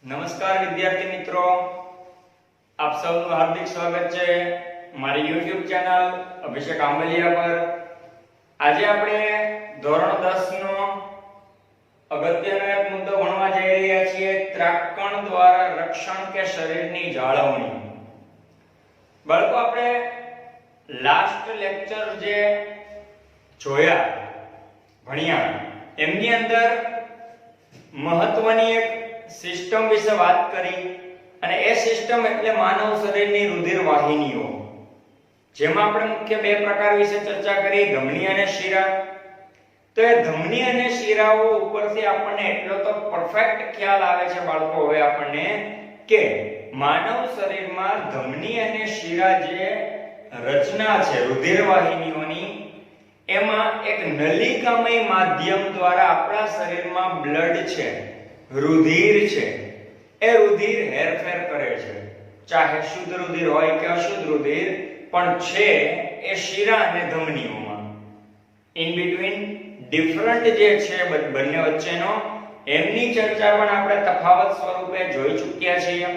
નમસ્કાર વિદ્યાર્થી મિત્રો, આપ સૌનું હાર્દિક સ્વાગત છે મારી YouTube ચેનલ અભિષેક આંબલિયા પર। આજે આપણે ધોરણ 10 નો અગત્યનો એક મુદ્દો ભણવા જઈ રહ્યા છીએ, ત્રાકણ દ્વારા રક્ષણ કે શરીરની જાળવણી। બાળકો, આપણે લાસ્ટ લેક્ચર જે જોયા ભણ્યા એમની અંદર મહત્વની એક સિસ્ટમ વિશે વાત કરી, અને એ સિસ્ટમ એટલે માનવ શરીરની રુધિર વાહિનીઓ, જેમાં આપણે મુખ્ય બે પ્રકાર વિશે ચર્ચા કરી, ધમની અને શિરા। તો એ ધમની અને શિરાઓ ઉપરથી આપણને એટલો તો પરફેક્ટ ખ્યાલ આવે છે બાળકો હવે આપણને કે માનવ શરીરમાં ધમની અને શિરા જે રચના છે રુધિર વાહિનીઓની, એમાં એક નલિકામય માધ્યમ દ્વારા આપણા શરીરમાં બ્લડ છે, રુધિર છે, એ રુધિર હેરફેર કરે છે, ચાહે શુદ્ધ રુધિર હોય કે અશુદ્ધ રુધિર, પણ છે એ શિરા અને ધમનીઓમાં। ઇન બિટવીન ડિફરન્ટ જે છે બંને વચ્ચેનો એમની ચર્ચા પણ આપણે તફાવત સ્વરૂપે જોઈ ચૂક્યા છીએ।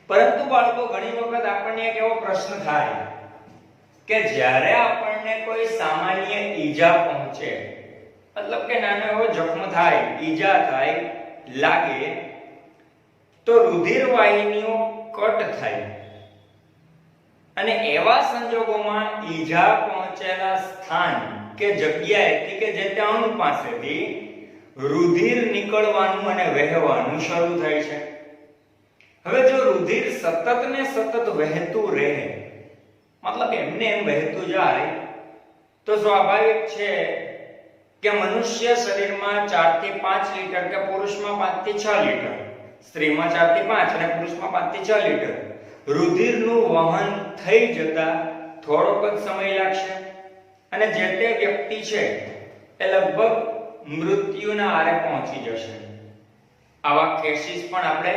પરંતુ બાળકો, ઘણી વખત આપણને એક એવો પ્રશ્ન થાય કે જ્યારે આપણને કોઈ સામાન્ય ઈજા પહોંચે, મતલબ કે નાનો એવો જખમ થાય, ઈજા થાય, લાગે, તો રુધિર વાહિનીઓ કટ થાય, અને એવા સંજોગોમાં ઈજા પહોંચેલા સ્થાન કે જગ્યાએથી કે જે તે અંગ પાસેથી રુધિર નીકળવાનું અને વહેવાનું શરૂ થાય છે। હવે જો રુધિર સતત ને સતત વહેતું રહે, મતલબ એમને એમ વહેતું જાય, તો સ્વાભાવિક છે કે મનુષ્ય શરીરમાં 4 થી 5 લીટર કે પુરુષમાં 5 થી 6 લીટર, સ્ત્રીમાં 4 થી 5 અને પુરુષમાં 5 થી 6 લીટર રુધિરનું વહન થઈ જતા થોડોક જ સમય લાગશે, અને જે તે વ્યક્તિ છે એ લગભગ મૃત્યુના આરે પહોંચી જશે। આવા કેસીસ પણ આપણે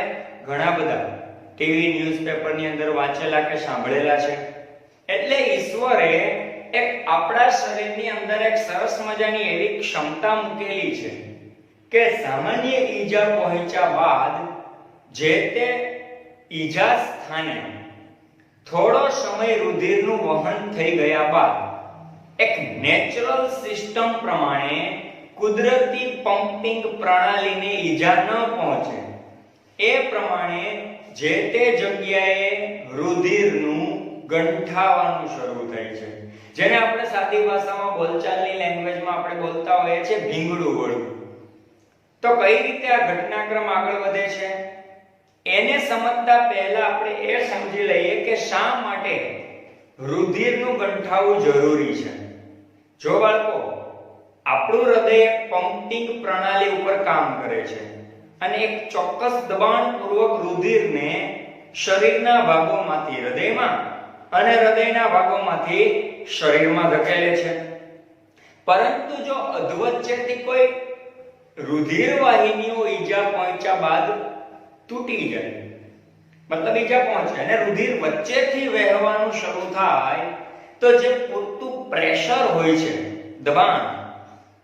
ઘણા બધા ટીવી ન્યૂઝપેપરની અંદર વાંચેલા કે સાંભળેલા છે। એટલે ઈશ્વરે એક આપણા શરીરની અંદર એક સરસ મજાની એવી ક્ષમતા મૂકેલી છે કે સામાન્ય ઈજા પહોંચ્યા બાદ જે તે ઈજા સ્થાને થોડો સમય રુધિરનું વહન થઈ ગયા બાદ એક નેચરલ સિસ્ટમ પ્રમાણે કુદરતી પમ્પિંગ પ્રણાલીને ઈજા ન પહોંચે એ પ્રમાણે જે તે જગ્યાએ રુધિરનું ગંઠાવાનું શરૂ થાય છે, જેને આપણે સાદી ભાષામાં બોલચાલની લેંગ્વેજમાં આપણે બોલતા હોઈએ છીએ ભીંગડું વળવું। તો કઈ રીતે આ ઘટનાક્રમ આગળ વધે છે એને સમજતા પહેલા આપણે એ સમજી લઈએ કે શા માટે રુધિરનું ગંઠાવું જરૂરી છે। જો બાળકો, આપણું હૃદય પમ્પિંગ પ્રણાલી ઉપર કામ કરે છે અને એક ચોક્કસ દબાણપૂર્વક રુધિરને શરીરના ભાગોમાંથી હૃદયમાં અને હૃદયના ભાગોમાંથી શરીરમાં ધકેલે છે, પરંતુ જો અધવચ્ચેથી કોઈ રુધિર વાહિનીઓ ઈજા પહોંચ્યા બાદ તૂટી જાય, મતલબ ઈજા પહોંચે અને રુધિર વચ્ચેથી વહેવાનું શરૂ થાય, તો જે પૂરતું પ્રેશર હોય છે, દબાણ,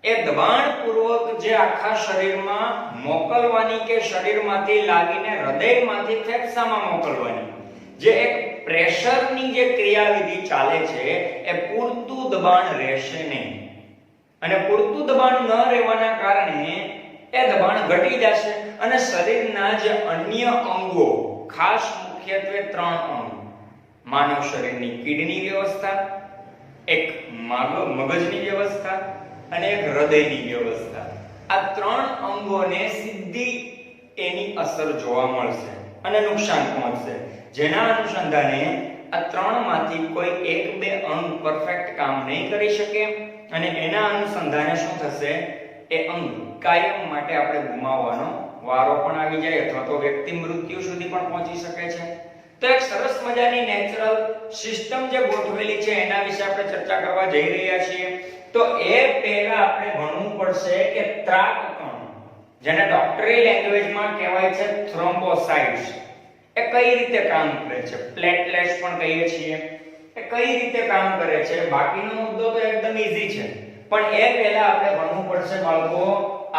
એ દબાણપૂર્વક જે આખા શરીરમાં મોકલવાની કે શરીરમાંથી લાગીને હૃદયમાંથી ફેફસામાં મોકલવાની જે એક પ્રેશરની જે ક્રિયાવિધિ ચાલે છે, એ પૂરતું દબાણ રહેશે નહીં, અને પૂરતું દબાણ ન રહેવાના કારણે એ દબાણ ઘટી જશે, અને શરીરના જે અન્ય અંગો, ખાસ મુખ્યત્વે 3 અંગ, માનવ શરીરની કિડની વ્યવસ્થા, એક મગજની વ્યવસ્થા અને એક હૃદયની વ્યવસ્થા, આ 3 અંગોને સીધી એની અસર જોવા મળશે અને નુકસાન પહોંચશે, જેના અનુસંધાને આ 3 માંથી કોઈ 1-2 અંગ પરફેક્ટ કામ નહીં કરી શકે, અને એના અનુસંધાને શું થશે, એ અંગ કાયમ માટે આપણે ગુમાવવાનો વારો પણ આવી જાય, અથવા તો વ્યક્તિ મૃત્યુ સુધી પણ પહોંચી શકે છે। તો એક સરસ મજાની નેચરલ સિસ્ટમ જે ગોઠવેલી છે એના વિશે આપણે ચર્ચા કરવા જઈ રહ્યા છીએ। તો એ પહેલા આપણે ભણવું પડશે કે ત્રાકકણ, જેને ડોક્ટરી લેંગ્વેજમાં કહેવાય છે થ્રોમ્બોસાઇટ્સ, એ કઈ રીતે કામ કરે છે, પ્લેટલેટ્સ પણ કહીએ છીએ, એ કઈ રીતે કામ કરે છે। બાકીનો મુદ્દો તો એકદમ ઈઝી છે, પણ એ પહેલા આપણે ભણવું પડશે બાળકો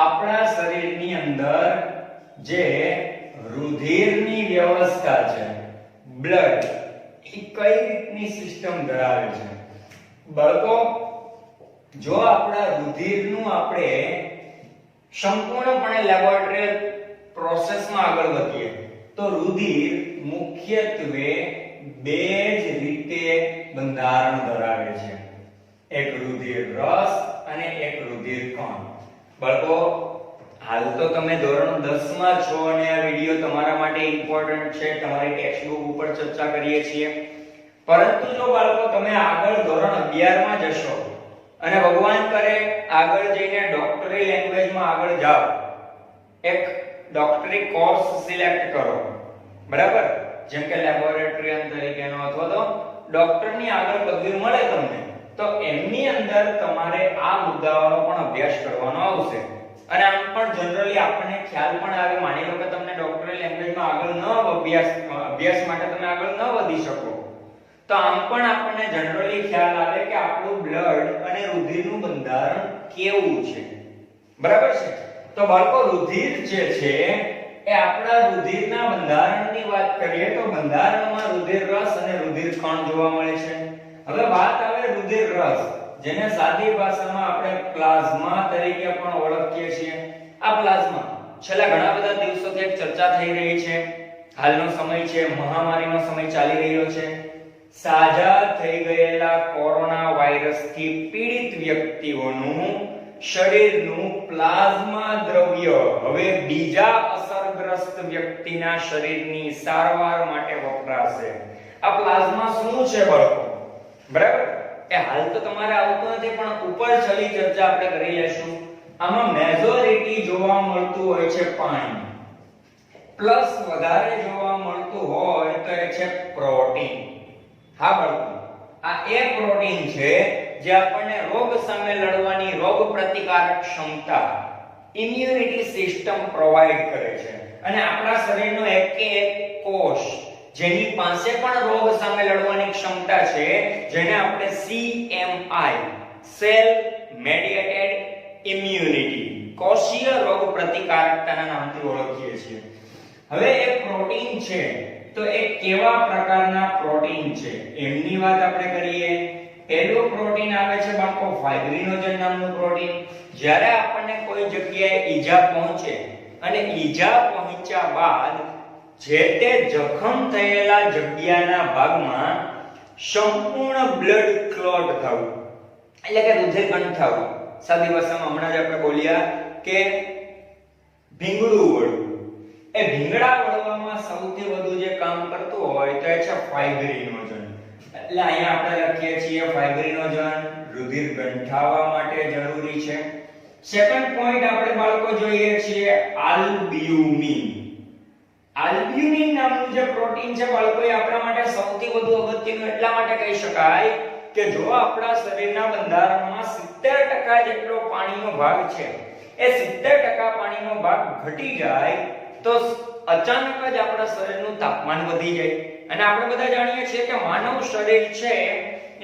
આપણા શરીરની અંદર જે રુધિરની વ્યવસ્થા છે, બ્લડ એ કઈ રીતની સિસ્ટમ ધરાવે છે? બાળકો, જો આપણા રુધિરનું આપણે સંપૂર્ણપણે લેબોરેટરી પ્રોસેસમાં આગળ વધીએ તો રુધિર મુખ્યત્વે બે જ રીતે બંધારણ ધરાવે છે, એક રુધિર રસ અને એક રુધિર કણ. બાળકો, હાલ તો તમે ધોરણ 10 માં છો અને આ વિડિયો તમારા માટે ઇમ્પોર્ટન્ટ છે, તમારી ટેક્સ્ટ બુક ઉપર ચર્ચા કરીએ છીએ. પરંતુ જો બાળકો તમે આગળ ધોરણ 11 માં જશો અને ભગવાન કરે આગળ જઈને ડોક્ટરી લેંગ્વેજમાં આગળ જાઓ, એક ડોક્ટરી કોર્સ સિલેક્ટ કરો, બરાબર, જેમ કે લેબોરેટરીયન તરીકેનો અથવા તો ડોક્ટરની આગળ પદવી મળે તમને, તો એમની અંદર તમારે આ મુદ્દાઓનો પણ અભ્યાસ કરવાનો આવશે. અને આમ પણ જનરલી આપણને ખ્યાલ પણ આવે, માની લો કે તમને ડોક્ટરી લેંગ્વેજમાં આગળ ન અભ્યાસ માટે તમે આગળ ન વધી શકો, તો આમ પણ આપણને જનરલી ખ્યાલ આવે કે આપણું બ્લડ અને રુધિરનું બંધારણ કેવું છે, બરાબર છે? તો બાળકો, રુધિર જે છે એ આપણા રુધિરના બંધારણની વાત કરીએ તો બંધારણમાં રુધિર રસ અને રુધિર કણ જોવા મળે છે. હવે વાત આવે રુધિર રસ, જેને સાદી ભાષામાં આપણે પ્લાઝમા તરીકે પણ ઓળખીએ છીએ. આ પ્લાઝમા છેલ્લા ઘણા બધા દિવસોથી એક ચર્ચા થઈ રહી છે. હાલનો સમય છે, મહામારીનો સમય ચાલી રહ્યો છે. સાજા થઈ ગયેલા કોરોના વાયરસથી પીડિત વ્યક્તિઓનું શરીરનું પ્લાઝમા દ્રવ્ય હવે બીજા અસરગ્રસ્ત વ્યક્તિના શરીરની સારવાર માટે વપરાશે. આ પ્લાઝમા શું છે બાળકો? બરાબર, એ હાલ તો તમારે આવતું નથી, પણ ઉપર છેલ્લી ચર્ચા આપણે કરી લેશું. આમાં મેજોરિટી જોવા મળતું હોય છે પાણી, પ્લસ વધારે જોવા મળતું હોય તો એ છે પ્રોટીન. હા બાળકો, આ એ પ્રોટીન છે જે આપણને રોગ સામે લડવાની રોગ પ્રતિકારક ક્ષમતા, ઇમ્યુનિટી સિસ્ટમ પ્રોવાઇડ કરે છે. અને આપણા શરીરનો એક કોષ જેની પાસે પણ રોગ સામે લડવાની ક્ષમતા છે, જેને આપણે CMI, સેલ મેડિએટેડ ઇમ્યુનિટી, કોષીય રોગ પ્રતિકારકતાના નામથી ઓળખીએ છીએ. હવે એ પ્રોટીન છે તો એ કેવા પ્રકારના પ્રોટીન છે એમની વાત આપણે કરીએ. પહેલું પ્રોટીન આવે છે બાળકો ફાઇબ્રિનોજન નામનું પ્રોટીન. જ્યારે આપણને કોઈ જગ્યાએ ઈજા પહોંચે અને ઈજા પહોંચ્યા બાદ જે તે જખમ થયેલા જગ્યાના ભાગમાં સંપૂર્ણ બ્લડ ક્લોટ થવું, એટલે કે રુધિરકણ થવું. સાદી ભાષામાં હમણાં જ આપણે બોલ્યા કે ભીંગડું વળવું. એ ભીંગડા વળવામાં સૌથી વધુ જે કામ કરતું હોય તો એ છે ફાઇબ્રિનોજન. એટલે અહીંયા આપણે લખીએ છીએ ફાઇબ્રિનોજન રુધિર ગંઠાવા માટે જરૂરી છે. સેકન્ડ પોઈન્ટ આપણે બાળકો જોઈએ છીએ આલ્બ્યુમિન. આલ્બ્યુમિન નામનું જે પ્રોટીન છે બાળકો, એ આપણા માટે સૌથી વધુ અગત્યનું એટલા માટે કહી શકાય કે જો આપણા શરીરના બંધારણમાં 70% જેટલો પાણીનો ભાગ છે, એ 70% પાણીનો ભાગ ઘટી જાય તો અચાનક જ આપણા શરીરનું તાપમાન વધી જાય. અને આપણે બધા જાણીએ છીએ કે માનવ શરીર છે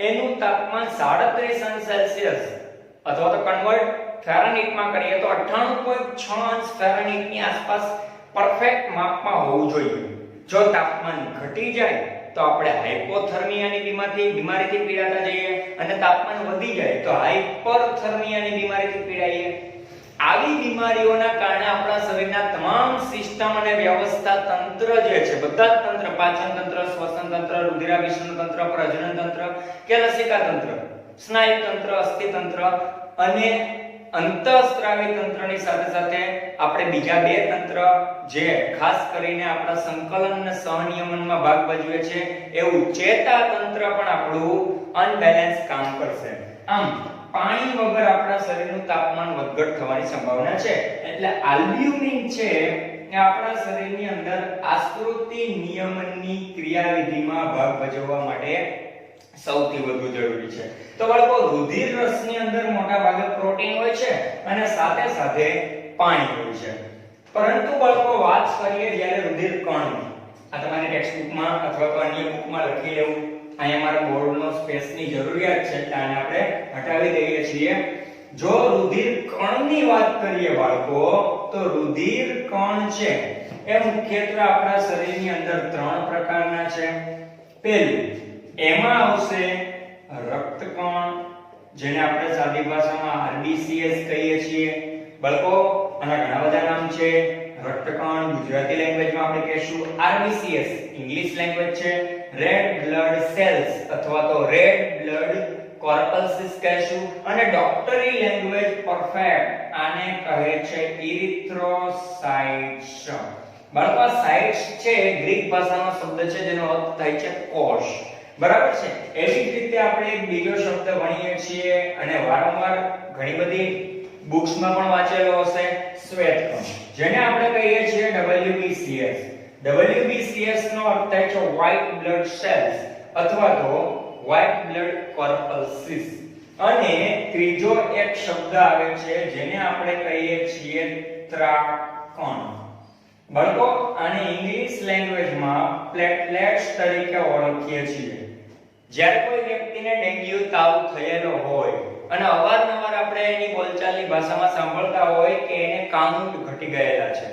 એનું તાપમાન 37 અંશ સેલ્સિયસ અથવા તો કન્વર્ટ ફેરનહીટમાં કરીએ તો 98.6 અંશ ફેરનહીટની આસપાસ પરફેક્ટ માપમાં હોવું જોઈએ. જો તાપમાન ઘટી જાય તો આપણે હાઇપોથર્મિયાની બીમારીથી પીડાતા જઈએ, અને તાપમાન વધી જાય તો હાઇપરથર્મિયાની બીમારીથી પીડાઈએ. આવી બીમારીઓના કારણે આપણા શરીરના તમામ સિસ્ટમ અને વ્યવસ્થા તંત્ર જે છે, બધા જ તંત્ર, પાચન તંત્ર, શ્વસન તંત્ર, રુધિરાભિસરણ તંત્ર, પ્રજનન તંત્ર, કેલસિકા તંત્ર, સ્નાયુ તંત્ર, અસ્થિ તંત્ર અને અંતઃસ્ત્રાવી તંત્રની સાથે સાથે આપણે બીજા બે તંત્ર જે ખાસ કરીને આપણા સંકલન અને સહનિયમનમાં ભાગ ભજવે છે, એવું ચેતા તંત્ર પણ આપણું અનબેલેન્સ કામ કરશે. આમ પાણી વગર આપણા શરીરનું તાપમાન વધઘટ થવાની સંભાવના છે. એટલે આલ્બ્યુમિન છે એ આપણા શરીરની અંદર આસ્કૃતિ નિયમનની ક્રિયાવિધિમાં ભાગ ભજવવા માટે સૌથી વધુ જરૂરી છે. તો બાળકો, રુધિર રસની અંદર મોટા ભાગે પ્રોટીન હોય છે અને સાથે સાથે પાણી હોય છે. પરંતુ બાળકો વાત કરીએ જ્યારે રુધિર કણની, આ તમારી ટેક્સ્ટ બુકમાં અથવા તો અન્ય બુકમાં લખી લેવું. અહીંયા મારા બોર્ડનો સ્પેસની જરૂરિયાત છે એટલે આને આપણે હટાવી દઈએ છીએ. જો રુધિર કણની વાત કરીએ બાળકો, તો તો રુધિર કણ છે એ મુખ્યત્વે આપણા શરીરની અંદર 3 પ્રકારના છે. પહેલું એમાં આવશે રક્તકણ, જેને આપણે સાદી ભાષામાં RBCs કહીએ છીએ. બાળકો આના ઘણા બધા નામ છે. રક્તકણ ગુજરાતી લેંગ્વેજમાં આપણે કહીશું RBCs, ઇંગ્લિશ લેંગ્વેજ છે રેડ બ્લડ સેલ્સ અથવા તો રેડ બ્લડ કોર્પલ્સીસ કહીશું, અને ડોક્ટરી લેંગ્વેજ પરફેક્ટ આને કહે છે ઇરિથ્રોસાઇટ્સ. બાળકો સાઇટ્સ છે ગ્રીક ભાષાનો શબ્દ છે જેનો અર્થ થાય છે કોષ. બરાબર છે. એવી જ રીતે આપણે એક બીજો શબ્દ ભણીએ છીએ અને વારંવાર ઘણી બધી બુક્સમાં પણ વાંચેલો હશે, શ્વેતકણ, જેને આપણે કહીએ છીએ WBCS. WBCS નો અર્થ થાય છે white blood cells અથવા તો white blood corpuscles. અને ત્રીજો એક શબ્દ આવે છે જેને આપણે કહીએ છીએ ત્રાકણ. બાળકો આને ઇંગ્લિશ લેંગ્વેજમાં પ્લેટલેટ્સ તરીકે ઓળખીએ છીએ. જ્યારે કોઈ વ્યક્તિને ડેન્ગ્યુ તાવ થયેલો હોય અને અવારનવાર આપણે એની બોલચાલની ભાષામાં સાંભળતા હોય કે એને કાઉન્ટ ઘટી ગયેલા છે,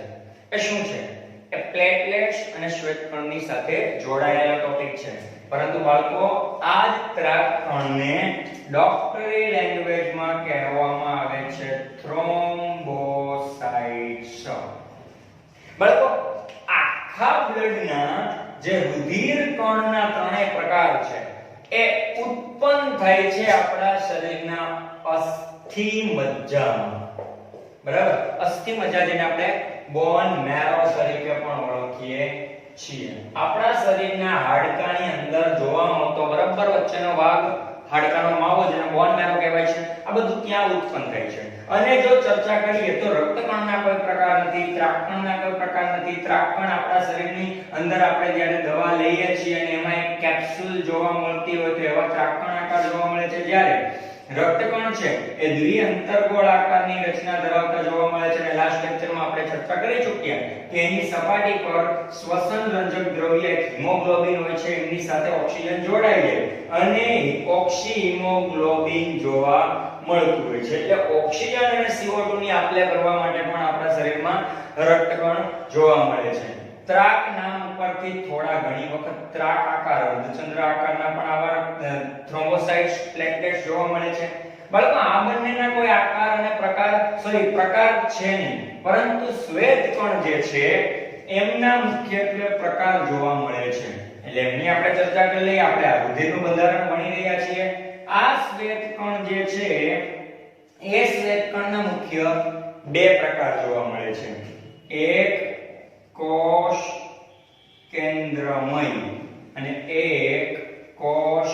એ શું છે? એ પ્લેટલેટ્સ અને શ્વેતકણની સાથે જોડાયેલો ટોપિક છે. પરંતુ બાળકો આ જ ત્રાકકણને ડોક્ટરી લેંગ્વેજમાં કહેવામાં આવે છે થ્રોમ્બોસાઇટ્સ. બાળકો આખા બ્લડના જે રુધિર કણના 3 પ્રકાર છે એ ઉત્પન્ન થાય છે આપણા શરીરના અસ્થિ મજ્જામાં. બરાબર? અસ્થિ મજ્જા જેને આપણે બોન મેરો તરીકે પણ ઓળખીએ છીએ. આપણા શરીરના હાડકાની અંદર જોવા મળતો બરાબર વચ્ચેનો ભાગ, હાડકાનો માવો જેને બોન મેરો કહેવાય છે, આ બધું ત્યાં ઉત્પન્ન થાય છે. અને જો ચર્ચા કરીએ તો રક્તકણના કોઈ પ્રકાર નથી, ત્રાકકણના કોઈ પ્રકાર નથી. ત્રાકકણ આપણા શરીરની અંદર આપણે જ્યારે દવા લઈએ છીએ અને એમાં એક કેપ્સ્યુલ જોવા મળતી હોય તો એવા ત્રાકકણ આકાર જોવા મળે છે. જ્યારે રક્તકણ છે એ દ્વિઅંતરગોળ આકારની રચના ધરાવતા જોવા મળે છે. અને લાસ્ટ લેક્ચરમાં આપણે ચર્ચા કરી ચૂક્યા કે એની સપાટી પર શ્વસન રંજક દ્રવ્ય હિમોગ્લોબિન હોય છે, એમની સાથે ઓક્સિજન જોડાઈ જાય અને ઓક્સી હિમોગ્લોબિન જોવા મળતું હોય છે. એટલે ઓક્સિજન અને CO2 ની આપ-લે કરવા માટે પણ આપણા શરીરમાં રક્તકણ જોવા મળે છે. ત્રાક નામ ઉપરથી થોડા ઘણી વખત ત્રાક આકાર, અર્ધચંદ્ર આકારના પણ આવા થ્રોમ્બોસાઇટ્સ, પ્લેટલેટ્સ જોવા મળે છે. બાળકો આ બંનેના કોઈ આકાર અને પ્રકાર છે નહીં, પરંતુ શ્વેતકણ જે છે એમના મુખ્યત્વે પ્રકાર જોવા મળે છે. એટલે એમની આપણે ચર્ચા કરી લઈએ. આપણે આ રુધિરનું બંધારણ ભણી રહ્યા છીએ. આ શ્વેતકણ જે છે એ શ્વેતકણના મુખ્ય 2 પ્રકાર જોવા મળે છે. એક કોષ કેન્દ્રમય અને એક કોષ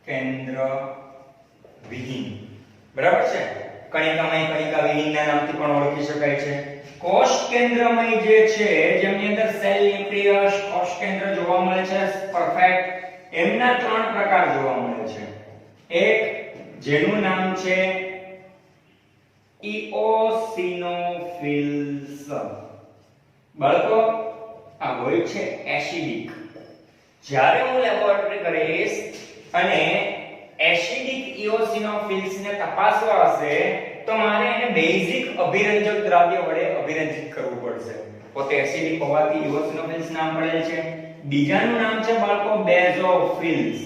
કેન્દ્ર વિહીન. બરાબર છે? કણિકામય, કણિકા વિહીનના નામથી પણ ઓળખી શકાય છે. કોષ કેન્દ્રમય જે છે જેમની અંદર સેલ ન્યુક્લિયસ, કોષ કેન્દ્ર જોવા મળે છે પરફેક્ટ, એમના 3 પ્રકાર જોવા મળે છે. એક જેનું નામ છે ઇઓસિનોફિલ્સ. બાળકો આ હોય છે એસિડિક. જ્યારે હું લેબોરેટરી કરીશ અને એસિડિક ઇઓસિનોફિલ્સ ને તપાસવા હશે તો મારે એને બેઝિક અભિરંજક દ્રવ્ય વડે અભિરંજિત કરવું પડશે. પોતે એસિડિક હોવાથી ઇઓસિનોફિલ્સ નામ પડેલ છે. બીજાનું નામ છે બાળકો બેઝોફિલ્સ.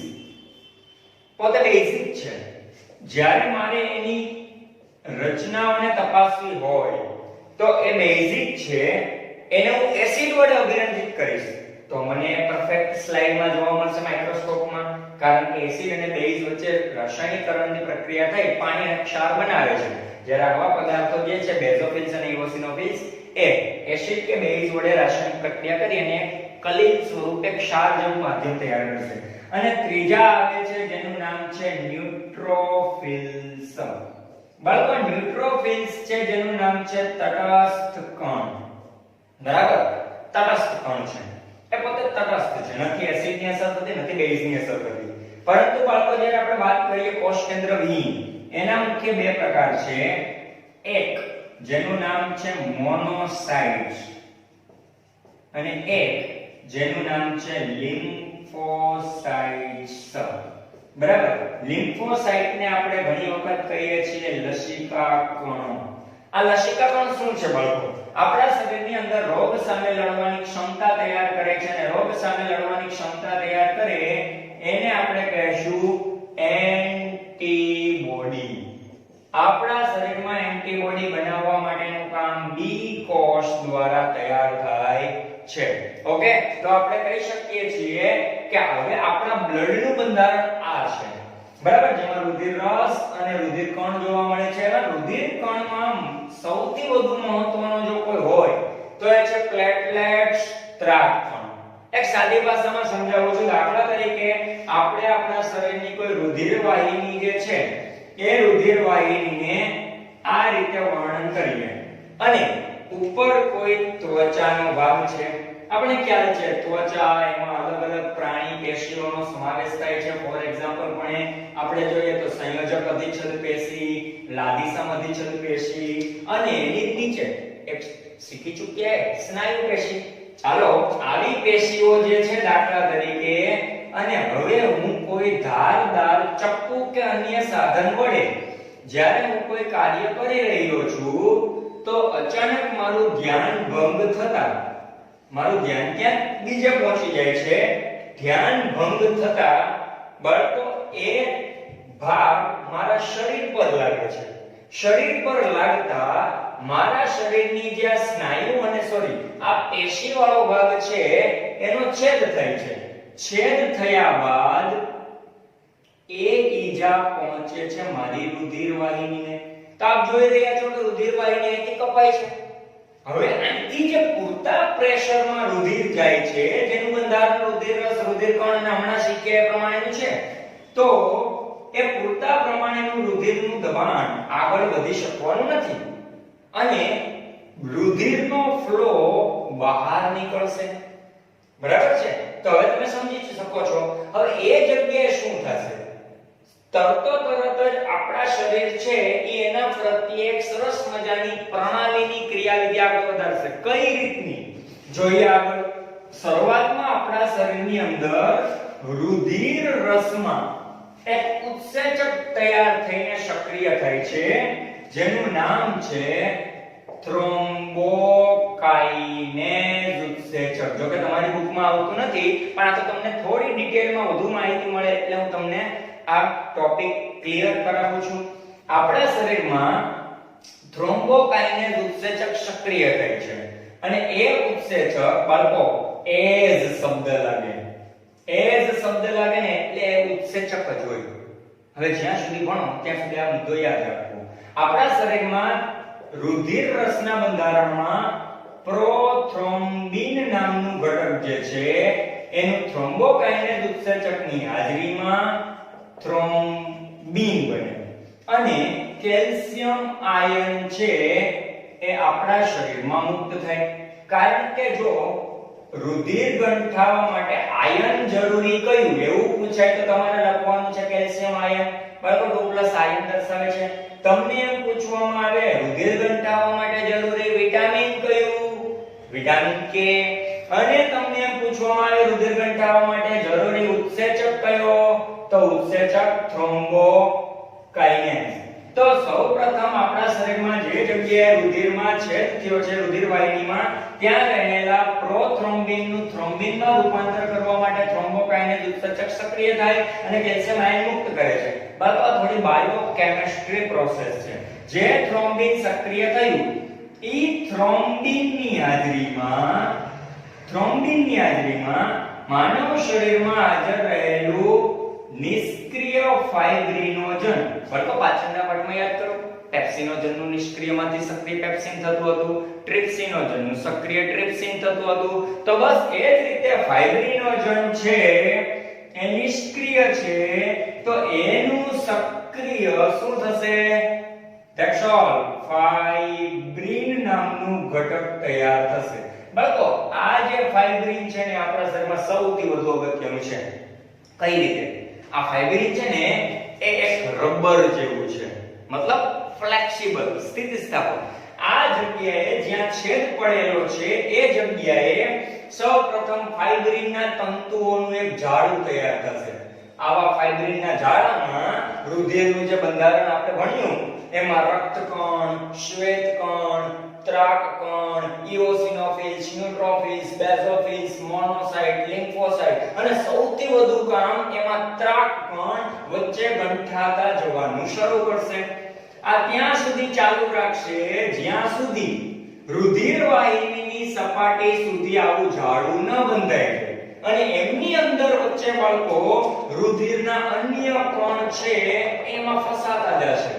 પોતે બેઝિક છે. જ્યારે મારે એની રચનાઓને તપાસવી હોય તો એ બેઝિક છે, એને હું એસિડ વડે અભિરંજિત કરીશ તો મને પરફેક્ટ સ્લાઇડમાં જોવા મળશે માઇક્રોસ્કોપમાં. કારણ કે એસિડ અને બેઝ વચ્ચે રાસાયણિકરણની પ્રક્રિયા થઈ પાણી અને ક્ષાર બનાવે છે. જ્યારે આવા પદાર્થો જે છે બેઝોફિલ્સ અને ઇઓસિનોફિલ્સ એ એસિડ કે બેઝ વડે રાસાયણિક પ્રક્રિયા કરી અને કલિલ સ્વરૂપે ક્ષાર જેવું માધ્યમ તૈયાર કરશે. અને ત્રીજા આવે છે જેનું નામ છે ન્યુટ્રોફિલ્સ. બાળકો ન્યુટ્રોફિલ્સ છે જેનું નામ છે તટસ્થ કણ. બરાબર? તટસ્થ કણ છે. એ પોતે તટસ્થ છે, નથી એસિડની અસર થતી, નથી બેઝની અસર થતી. પરંતુ બાળકો જ્યારે આપણે વાત કરીએ કોષ કેન્દ્ર વિહીન, એના મુખ્ય 2 પ્રકાર છે. એક જેનું નામ છે મોનોસાઇટ્સ અને એક જેનું નામ છે લિમ્ફોસાઇટ્સ. બરાબર? લિમ્ફોસાઇટ ને આપણે ઘણી વખત કહીએ છીએ લસિકા કણો આ લસિકા કણ શું છે બાળકો? આપણા શરીરની અંદર રોગ સામે લડવાની ક્ષમતા તૈયાર કરે છે અને રોગ સામે લડવાની ક્ષમતા તૈયાર કરે એને આપણે કહીશું એન્ટીબોડી. આપણા શરીરમાં એન્ટીબોડી બનાવવા માટેનું કામ બી કોષ દ્વારા તૈયાર થાય છે. ઓકે, તો આપણે કહી શકીએ છીએ કે હવે આપણા બ્લડનું બંધારણ આ છે, બરાબર, જેમાં રુધિર રસ અને રુધિર કણ જોવા મળે છે. અને રુધિર કણમાં સૌથી વધુ મહત્વનો જો કોઈ હોય તો એ છે પ્લેટલેટ્સ, ત્રાક કણ. એક સાદી ભાષામાં સમજાવું છું. દાખલા તરીકે આપણે આપણા શરીરની કોઈ રુધિર વાહિની જે છે એ રુધિર વાહિનીને આ રીતે વર્ણન કરીએ અને ઉપર કોઈ ત્વચાનો ભાગ છે. આપણે ખ્યાલ છે ત્વચા, એમાં અલગ અલગ પ્રાણી પેશીઓનો સમાવેશ થાય છે. ફોર એક્ઝામ્પલ પણ આપણે જોઈએ તો સંયોજક અધિચ્છદ પેશી, લાદીસમ અધિચ્છદ પેશી અને એની નીચે એક શીખી ચૂક્યા સ્નાયુ પેશી. ચાલો, આવી પેશીઓ જે છે દાખલા તરીકે, અને હવે હું કોઈ ધારદાર ચપ્પુ કે અન્ય સાધન વડે જ્યારે હું કોઈ કાર્ય કરી રહ્યો છું તો અચાનક મારું ધ્યાન ભંગ થતા મારું ધ્યાન ક્યાં બીજે પહોંચી જાય છે. ધ્યાન ભંગ થતા બાળકો એ ભાગ મારા શરીર પર લાગે છે. શરીર પર લાગતા મારા શરીરની જે સ્નાયુ અને આ પેશી વાળો ભાગ છે એનો છેદ થાય છે. છેદ થયા બાદ એ ઈજા પહોંચે છે મારી રુધિર વાહિનીને. તો આપ જોઈ રહ્યા છો કે રુધિર વાહિની અહીંથી કપાય છે. હવે અહીંથી જે પૂરતા પ્રેશરમાં રુધિર જાય છે, જેનું બંધારણ રુધિર રસ, રુધિર કણ અને હમણાં શીખ્યા એ પ્રમાણેનું છે, તો એ પૂરતા પ્રમાણેનું રુધિરનું દબાણ આગળ વધી શકવાનું નથી અને રુધિરનો ફ્લો બહાર નીકળશે. બરાબર છે? તો હવે તમે સમજી શકો છો. હવે એ જગ્યાએ શું થશે? તરત જ આપણા શરીર છે એ એના પ્રત્યે એક સરસ મજાની પ્રણાલીની ક્રિયાવિધિ આગળ વધારશે. કઈ રીતની? જોઈએ આગળ. શરૂઆતમાં આપણા શરીરની અંદર રુધિર રસમાં એક ઉત્સેચક તૈયાર થઈને સક્રિય થાય છે જેનું નામ છે થ્રોમ્બોકાઇનેઝ ઉત્સેચક. જો કે તમારી બુકમાં આવતું નથી, પણ આ તો તમને થોડી ડિટેલમાં વધુ માહિતી મળે એટલે હું તમને આ ટોપિક ક્લિયર કરાવું છું. આપણા શરીરમાં થ્રોમ્બોકાઇનેઝ ઉત્સેચક સક્રિય થાય છે અને એ ઉત્સેચક બાળકો એઝ શબ્દ લાગે. એઝ શબ્દ લાગે ને એટલે ઉત્સેચક જ હોય. હવે જ્યાં સુધી ભણો ત્યાં સુધી આ મુદ્દો યાદ રાખવો. આપણા શરીરમાં રુધિર રસના બંધારણમાં પ્રોથ્રોમ્બિન નામનું ઘટક જે છે એનું થ્રોમ્બોકાઇનેઝ ઉત્સેચકની હાજરીમાં થ્રોમ્બિન બને અને કેલ્શિયમ આયન છે એ આપણા શરીરમાં મુક્ત થાય. કારણ કે જો રુધિર ગંઠાવા માટે આયન જરૂરી કયું એવું પૂછાય તો તમારે લખવાનું છે કેલ્શિયમ આયન. બરાબર, 2+ આયન દર્શાવે છે. તમને એમ પૂછવામાં આવે રુધિર ગંઠાવા માટે જરૂરી વિટામિન કયું? વિટામિન કે. અને તમને એમ પૂછવામાં આવે રુધિર ગંઠાવા માટે જરૂરી ઉત્સેચક કયો? તો ઉત્સેચક થ્રોમ્બોકાઇનેઝ. તો સૌપ્રથમ આપણા શરીરમાં જે જગ્યાએ રુધિરમાં છેદ થયો છે રુધિર વાહિનીમાં, ત્યાં રહેલા પ્રોથ્રોમ્બિનનું થ્રોમ્બિનમાં રૂપાંતર કરવા માટે થ્રોમ્બોકાઇનેઝ ઉત્સેચક સક્રિય થાય અને કેલ્શિયમ આયન મુક્ત કરે છે. બરાબર, આ થોડી બાયોકેમિસ્ટ્રી પ્રોસેસ છે. જે થ્રોમ્બિન સક્રિય થયું ઈ થ્રોમ્બિનની હાજરીમાં માનવ શરીરમાં હાજર રહેલું નિષ્ક્રિય ફાઇબ્રિનોજન. બરાબર, પાછળના પાઠમાં યાદ કરો, પેપ્સિનોજનનું નિષ્ક્રિયમાંથી સક્રિય પેપ્સિન થતું હતું, ટ્રિપ્સિનોજનનું સક્રિય ટ્રિપ્સિન થતું હતું. તો બસ એ જ રીતે ફાઇબ્રિનોજન છે એ નિષ્ક્રિય છે, તો એનું સક્રિય શું થશે? That's all. ફાઇબ્રિન નામનું ઘટક તૈયાર થશે. બાળકો, આ જે ફાઇબ્રિન છે ને આપણા શરીરમાં સૌથી વધુ અગત્યનું છે. કઈ રીતે? આ ફાઇબ્રિન છે ને એ એક રબર જેવું છે, મતલબ ફ્લેક્સિબલ, સ્થિતિસ્થાપક. આ જગ્યાએ જ્યાં છેદ પડેલો છે એ જગ્યાએ સૌપ્રથમ ફાઇબ્રિનના તંતુઓનું એક જાળું તૈયાર થશે. આવા ફાઇબ્રિનના જાળામાં રુધિરનું જે બંધારણ આપણે ભણ્યું એમાં રક્તકણ, શ્વેતકણ, ત્રાકકણ, ઇઓસિનોફિલ્સ, ન્યુટ્રોફિલ્સ, બેઝોફિલ્સ, મોનોસાઇટ, લિમ્ફોસાઇટ અને સૌથી વધુ કામ એમાં ત્રાકકણ વચ્ચે ગંઠાતા જવાનું શરૂ કરશે. આ ત્યાં સુધી ચાલુ રાખશે જ્યાં સુધી રુધિર વાહિનીની સપાટી સુધી આવું જાળું ન બંધાય અને એમની અંદર વચ્ચે બાળકો રુધિરના અન્ય કણ છે એમાં ફસાતા જશે.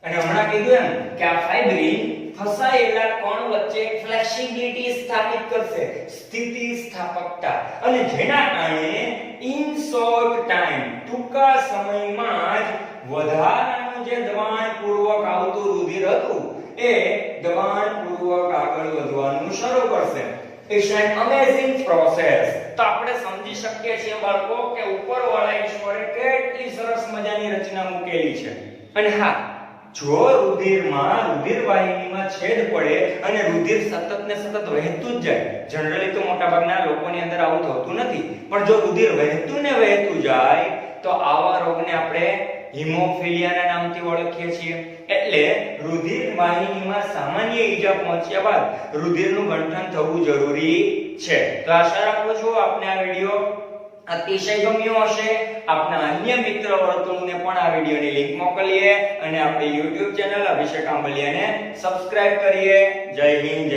અને હમણાં કીધું એમ કે આ ફાઇબ્રિન ફસાયેલા કણ વચ્ચે ફ્લેક્સિબિલિટી સ્થાપિત કરશે, સ્થિતિ સ્થાપકતા, અને જેના કારણે ઇન શોર્ટ ટાઈમ ટૂંકા સમયમાં જ વધારાનું જે દબાણપૂર્વક આવતું રુધિર હતું એ દબાણપૂર્વક આગળ વધવાનું શરૂ કરશે. It's an amazing process. તો આપણે સમજી શકીએ છીએ બાળકો કે ઉપરવાળા ઈશ્વરે કેટલી સરસ મજાની રચના મૂકેલી છે. અને હા, જો રુધિર વાહિનીમાં છેદ પડે અને રુધિર સતત ને સતત વહેતું જ જાય, જનરલી તો મોટાભાગના લોકોની અંદર આવું થતું નથી, પણ જો રુધિર વહેતું ને વહેતું જાય તો આવા રોગને આપણે હિમોફિલિયાના નામથી ઓળખીએ છીએ. એટલે રુધિર વાહિનીમાં સામાન્ય ઈજા પહોંચ્યા બાદ રુધિરનું ગંઠન થવું જરૂરી છે. તો આશા રાખું છું આપને આ વિડિયો અતિશય ગમ્યો હશે. આપના અન્ય મિત્ર વર્તુળને પણ આ વિડિયોની લિંક મોકલીએ અને આપણી YouTube ચેનલ અભિષેક આંબલિયાને સબસ્ક્રાઇબ કરીએ. જય હિન્દ.